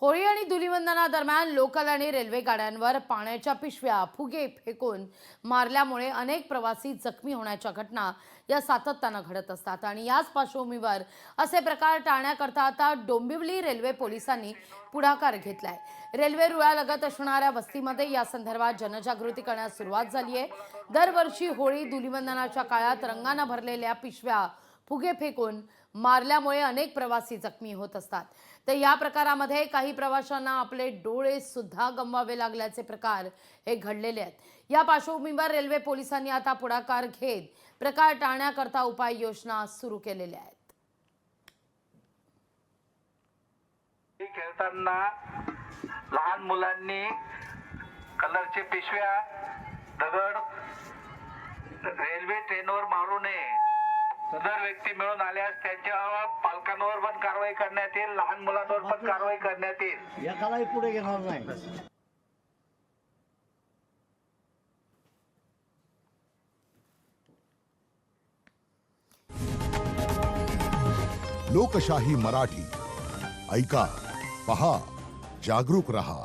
होळी आणि धुलिवंदनादरम्यान लोकल आणि रेल्वे गाड्यांवर पाण्याच्या पिशव्या फुगे फेकून मारल्यामुळे अनेक प्रवासी जखमी होण्याच्या घटना या सातत्यानं घडत असतात आणि याच पार्श्वभूमीवर असे प्रकार टाळण्याकरता आता डोंबिवली रेल्वे पोलिसांनी पुढाकार घेतलाय। रेल्वे रुळालगत असणाऱ्या वस्तीमध्ये या संदर्भात जनजागृती करण्यास सुरुवात झाली आहे। दरवर्षी होळी धुलिवंदनाच्या काळात रंगाने भरलेल्या पिशव्या फुगे फेकून मारल्यामुळे अनेक प्रवासी जखमी होत असतात। तर या प्रकारामध्ये काही प्रवाशांना आपले डोळे सुद्धा गमवावे लागल्याचे प्रकार हे घडलेले आहेत। या पार्श्वभूमीवर रेल्वे पोलिसांनी आता पुढाकार घेत प्रकार टाळण्याकरता उपाययोजना सुरू केलेल्या आहेत। खेळताना लहान मुलांनी कलरचे पिशव्या दगड रेल्वे ट्रेनवर मारू नये। जर व्यक्ती मिळून आल्यास त्यांच्या पालकांवर पण कारवाई करण्यात येईल, लहान मुलांवर पण कारवाई करण्यात येईल। याकालाही पुढे घेणार नाही। लोकशाही मराठी ऐका, पहा, जागरूक रहा।